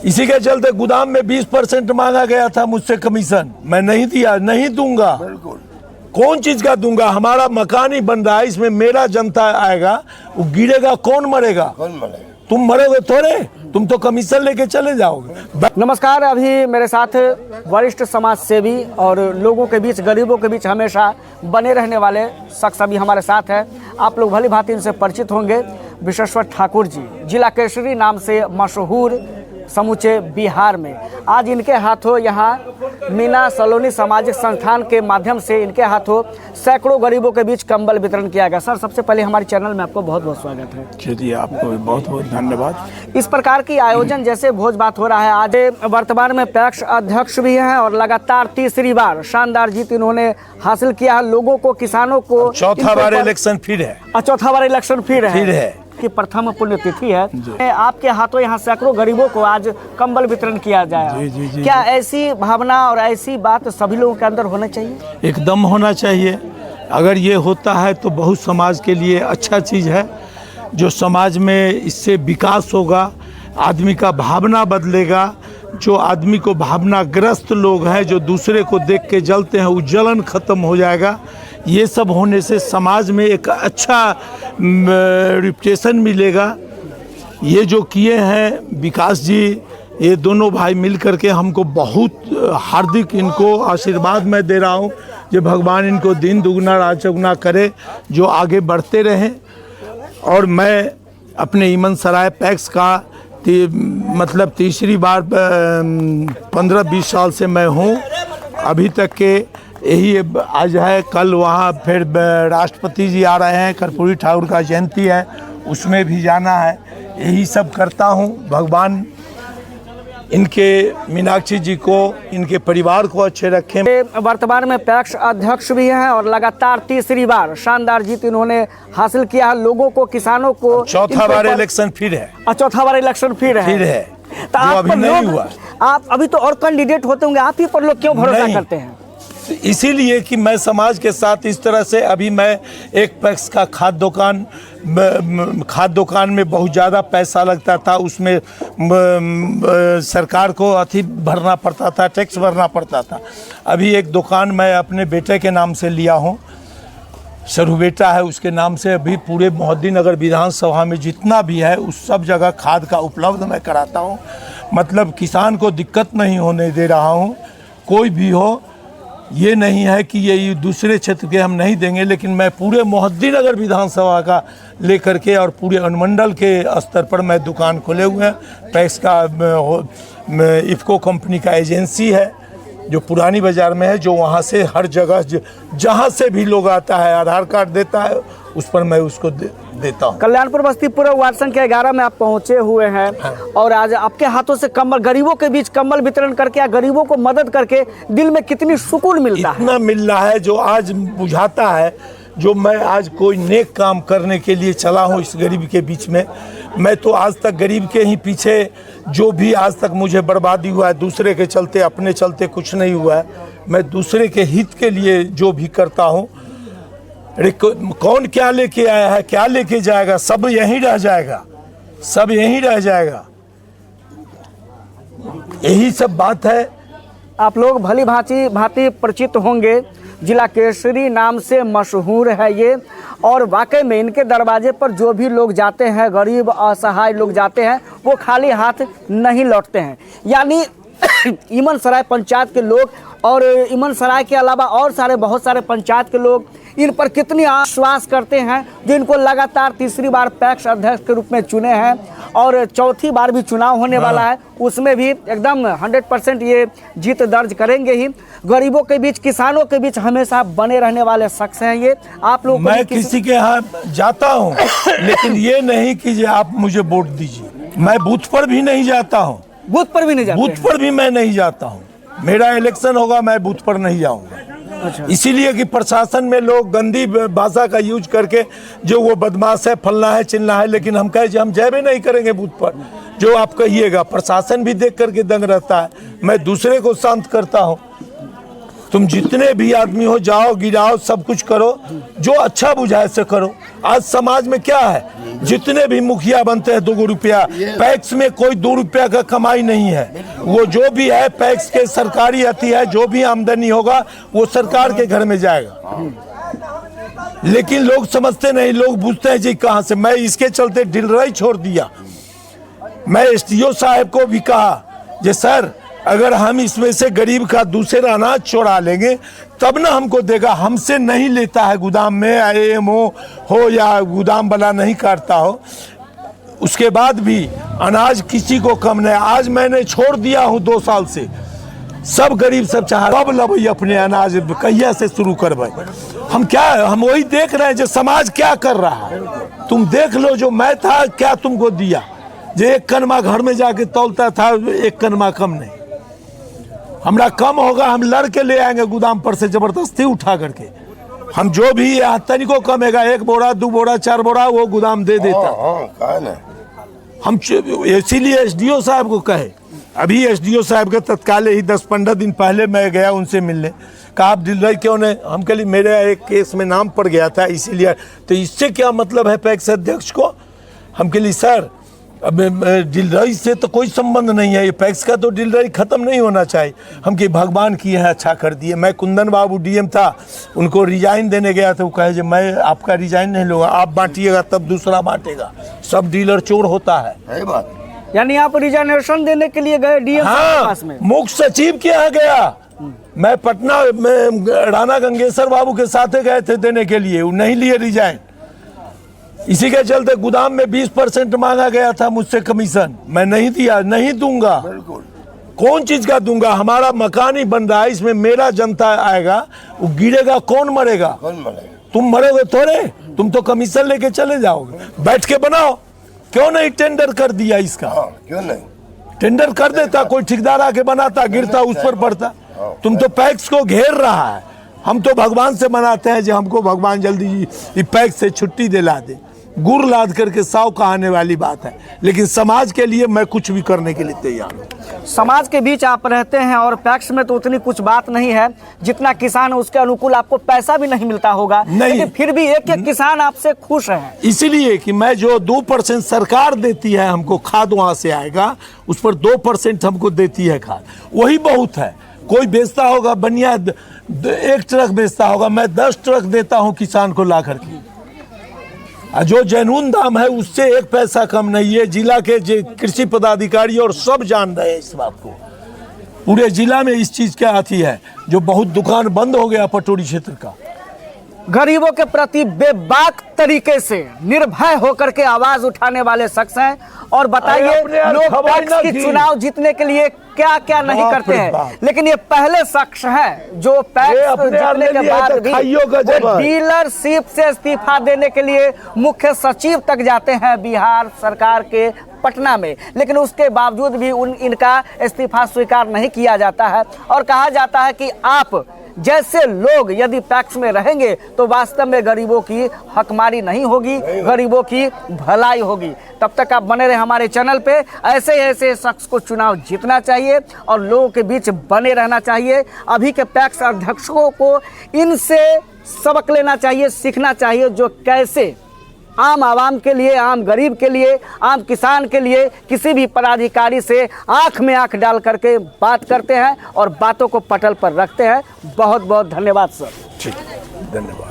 इसी के चलते गोदाम में 20% मांगा गया था मुझसे कमीशन, मैं नहीं दिया, नहीं दूंगा। बिल्कुल। कौन चीज का दूंगा? हमारा मकान ही बन रहा है, इसमें मेरा जनता आएगा, वो गिरेगा, कौन मरेगा? कौन मरेगा? तुम मरोगे थोड़े, तुम तो कमीशन लेके चले जाओगे। नमस्कार, अभी मेरे साथ वरिष्ठ समाज सेवी और लोगों के बीच, गरीबों के बीच हमेशा बने रहने वाले शख्स अभी हमारे साथ हैं। आप लोग भली भांति इनसे परिचित होंगे। विश्वेश्वर ठाकुर जी, जिला केसरी नाम से मशहूर समूचे बिहार में। आज इनके हाथों यहाँ मीना सलोनी सामाजिक संस्थान के माध्यम से इनके हाथों सैकड़ों गरीबों के बीच कंबल वितरण किया गया। सर, सबसे पहले हमारे चैनल में आपको बहुत बहुत स्वागत है। चलिए, आपको बहुत बहुत धन्यवाद। इस प्रकार की आयोजन जैसे भोज बात हो रहा है, आज वर्तमान में पैक्स अध्यक्ष भी हैं और लगातार तीसरी बार शानदार जीत इन्होंने हासिल किया है। लोगों को, किसानों को चौथा बार इलेक्शन फिर है। चौथा बार इलेक्शन फिर है की प्रथम पुण्यतिथि है। आपके हाथों यहाँ सैकड़ों गरीबों को आज कंबल वितरण किया जाए। क्या ऐसी भावना और ऐसी बात सभी लोगों के अंदर होना चाहिए? एकदम होना चाहिए। अगर ये होता है तो बहुत समाज के लिए अच्छा चीज़ है। जो समाज में इससे विकास होगा, आदमी का भावना बदलेगा। जो आदमी को भावनाग्रस्त लोग हैं, जो दूसरे को देख के जलते हैं, वो जलन खत्म हो जाएगा। ये सब होने से समाज में एक अच्छा रिपुटेशन मिलेगा। ये जो किए हैं विकास जी, ये दोनों भाई मिल करके हमको बहुत हार्दिक इनको आशीर्वाद मैं दे रहा हूँ। जो भगवान इनको दिन दुगना रात चौगुना करे, जो आगे बढ़ते रहें। और मैं अपने इमन सराय पैक्स का मतलब तीसरी बार 15-20 साल से मैं हूँ। अभी तक के यही आज है, कल वहाँ फिर राष्ट्रपति जी आ रहे हैं, कर्पूरी ठाकुर का जयंती है, उसमें भी जाना है। यही सब करता हूँ। भगवान इनके मीनाक्षी जी को, इनके परिवार को अच्छे रखें। वर्तमान में पैक्स अध्यक्ष भी हैं और लगातार तीसरी बार शानदार जीत इन्होंने हासिल किया है। लोगों को, किसानों को। चौथा बार इलेक्शन फिर है। चौथा बार इलेक्शन फिर है। तो आप अभी नहीं हुआ। आप अभी तो और कैंडिडेट होते होंगे, आप ही पर लोग क्यों भरोसा करते हैं? इसीलिए कि मैं समाज के साथ इस तरह से, अभी मैं एक पैक्स का खाद दुकान में बहुत ज़्यादा पैसा लगता था, उसमें सरकार को भरना पड़ता था, टैक्स भरना पड़ता था। अभी एक दुकान मैं अपने बेटे के नाम से लिया हूँ, सरू बेटा है उसके नाम से। अभी पूरे मोहद्दीनगर विधानसभा में जितना भी है उस सब जगह खाद का उपलब्ध मैं कराता हूँ। मतलब किसान को दिक्कत नहीं होने दे रहा हूँ। कोई भी हो, ये नहीं है कि ये दूसरे क्षेत्र के हम नहीं देंगे, लेकिन मैं पूरे मोहद्दीनगर विधानसभा का लेकर के और पूरे अनुमंडल के स्तर पर मैं दुकान खोले हुए हैं। पैक्स का इफ़को कंपनी का एजेंसी है जो पुरानी बाज़ार में है, जो वहाँ से हर जगह जहाँ से भी लोग आता है आधार कार्ड देता है, उस पर मैं उसको देता हूँ। कल्याणपुर बस्तीपुर वार्ड संख्या 11 में आप पहुँचे हुए हैं। हाँ। और आज आपके हाथों से कंबल, गरीबों के बीच कंबल वितरण करके, गरीबों को मदद करके दिल में कितनी सुकून मिलता है। इतना मिल रहा है जो आज बुझाता है। जो मैं आज कोई नेक काम करने के लिए चला हूँ इस गरीब के बीच में। मैं तो आज तक गरीब के ही पीछे, जो भी आज तक मुझे बर्बादी हुआ है दूसरे के चलते, अपने चलते कुछ नहीं हुआ है। मैं दूसरे के हित के लिए जो भी करता हूँ। कौन क्या लेके आया है, क्या लेके जाएगा, सब यहीं रह जाएगा, सब यहीं रह जाएगा। यही सब बात है। आप लोग भली भांति परिचित होंगे। जिला केसरी नाम से मशहूर है ये, और वाकई में इनके दरवाजे पर जो भी लोग जाते हैं, गरीब असहाय लोग जाते हैं, वो खाली हाथ नहीं लौटते हैं। यानी इमन सराय पंचायत के लोग और इमन सराय के अलावा और बहुत सारे पंचायत के लोग इन पर कितनी आश्वास करते हैं, जो इनको लगातार तीसरी बार पैक्स अध्यक्ष के रूप में चुने हैं और चौथी बार भी चुनाव होने वाला है, उसमें भी एकदम 100% ये जीत दर्ज करेंगे ही। गरीबों के बीच, किसानों के बीच हमेशा बने रहने वाले शख्स हैं ये। आप लोग, मैं किसी के यहाँ जाता हूँ लेकिन ये नहीं कि आप मुझे वोट दीजिए। मैं बूथ पर भी नहीं जाता हूँ। बूथ पर भी नहीं जाते? बूथ पर भी मैं नहीं जाता हूँ। मेरा इलेक्शन होगा, मैं बूथ पर नहीं जाऊँगा। अच्छा। इसीलिए कि प्रशासन में लोग गंदी भाषा का यूज करके, जो वो बदमाश है, फलना है, चिल्ला है, लेकिन हम कहे हम जय नहीं करेंगे बूथ पर। जो आप कहिएगा, प्रशासन भी देख करके दंग रहता है। मैं दूसरे को शांत करता हूँ। तुम जितने भी आदमी हो जाओ गिराओ सब कुछ करो, जो अच्छा बुझाए से करो। आज समाज में क्या है, जितने भी मुखिया बनते हैं 2 रुपया, पैक्स में कोई 2 रुपया का कमाई नहीं है। वो जो भी है पैक्स के सरकारी आती है, जो भी आमदनी होगा वो सरकार के घर में जाएगा। लेकिन लोग समझते नहीं, लोग पूछते हैं जी कहाँ से। मैं इसके चलते डिलराई छोड़ दिया। मैं एसडीओ साहब को भी कहा जे सर अगर हम इसमें से गरीब का दूसरा अनाज चुरा लेंगे तब ना हमको देगा। हमसे नहीं लेता है गोदाम में, एएमओ हो या गोदाम वाला नहीं काटता हो, उसके बाद भी अनाज किसी को कम नहीं। आज मैंने छोड़ दिया हूँ 2 साल से। सब गरीब सब चाह कब लबई अपने अनाज, कहिया से शुरू करबे। हम क्या, हम वही देख रहे हैं जो समाज क्या कर रहा है। तुम देख लो, जो मैं था क्या तुमको दिया, जो 1 कनमा घर में जाके तौलता था 1 कनमा कम नहीं। हमरा कम होगा हम लड़ के ले आएंगे गोदाम पर से जबरदस्ती उठा करके। हम जो भी यहाँ तनिको कमेगा 1 बोरा 2 बोरा 4 बोरा वो गोदाम दे देता। हम इसीलिए एसडीओ साहब को कहे, अभी एसडीओ साहब के तत्काल ही 10-15 दिन पहले मैं गया उनसे मिलने, कहा आप डिलराई क्यों नहीं। हम कह लिए मेरे एक केस में नाम पड़ गया था इसीलिए। तो इससे क्या मतलब है पैक्स अध्यक्ष को। हम कह लिए सर अब डिलराई से तो कोई संबंध नहीं है, ये पैक्स का तो डिलराई खत्म नहीं होना चाहिए। हम कि भगवान की है अच्छा कर दिए। मैं कुंदन बाबू डीएम था, उनको रिजाइन देने गया था, वो कहे जो मैं आपका रिजाइन नहीं लूँगा, आप बांटिएगा तब दूसरा बांटेगा। सब डीलर चोर होता है बात। यानी आप रिजाइनेशन देने के लिए गए डीएम के पास में? मुख्य सचिव के यहाँ गया मैं, पटना में राणा गंगेश्वर बाबू के साथ गए थे देने के लिए, वो नहीं लिए रिजाइन। इसी के चलते गोदाम में 20% मांगा गया था मुझसे कमीशन, मैं नहीं दिया, नहीं दूंगा। कौन चीज का दूंगा, हमारा मकान ही बन रहा है, इसमें मेरा जनता आएगा, वो गिरेगा कौन मरेगा? तुम मरोगे थोड़े, तुम तो कमीशन लेके चले जाओगे। बैठ के बनाओ, क्यों नहीं टेंडर कर दिया इसका? क्यों नहीं टेंडर कर देता, कोई ठेकेदार आके बनाता, गिरता उस पर पड़ता। तुम तो पैक्स को घेर रहा है। हम तो भगवान से मनाते हैं जो हमको भगवान जल्दी पैक्स से छुट्टी दिला दे। गुड़ लाद करके 100 कहाने वाली बात है, लेकिन समाज के लिए मैं कुछ भी करने के लिए तैयार हूँ। समाज के बीच आप रहते हैं और पैक्स में तो उतनी कुछ बात नहीं है, जितना किसान है उसके अनुकूल आपको पैसा भी नहीं मिलता होगा, लेकिन फिर भी एक किसान आपसे खुश है। इसीलिए कि मैं जो 2% सरकार देती है हमको, खाद वहां से आएगा, उस पर 2% हमको देती है खाद, वही बहुत है। कोई बेचता होगा बनिया 1 ट्रक बेचता होगा, मैं 10 ट्रक देता हूँ किसान को ला करके। जो जैनून दाम है उससे 1 पैसा कम नहीं है। जिला के कृषि पदाधिकारी और सब जान रहे हैं इस बात को। पूरे जिला में इस चीज क्या आती है, जो बहुत दुकान बंद हो गया पटोरी क्षेत्र का। गरीबों के प्रति बेबाक तरीके से निर्भय होकर के आवाज उठाने वाले शख्स हैं। और बताइए, लोग पैक्स की चुनाव जीतने के लिए क्या क्या नहीं करते हैं, लेकिन ये पहले शख्स है जो पैक्स जीतने के बाद भी डीलरशिप से इस्तीफा देने के लिए मुख्य सचिव तक जाते हैं बिहार सरकार के पटना में, लेकिन उसके बावजूद भी इनका इस्तीफा स्वीकार नहीं किया जाता है। और कहा जाता है कि आप जैसे लोग यदि पैक्स में रहेंगे तो वास्तव में गरीबों की हकमारी नहीं होगी, गरीबों की भलाई होगी। तब तक आप बने रहे हमारे चैनल पे। ऐसे ऐसे शख्स को चुनाव जीतना चाहिए और लोगों के बीच बने रहना चाहिए। अभी के पैक्स अध्यक्षों को इनसे सबक लेना चाहिए, सीखना चाहिए, जो कैसे आम आवाम के लिए, आम गरीब के लिए, आम किसान के लिए किसी भी पदाधिकारी से आंख में आंख डाल करके बात करते हैं और बातों को पटल पर रखते हैं। बहुत बहुत धन्यवाद सर। ठीक, धन्यवाद।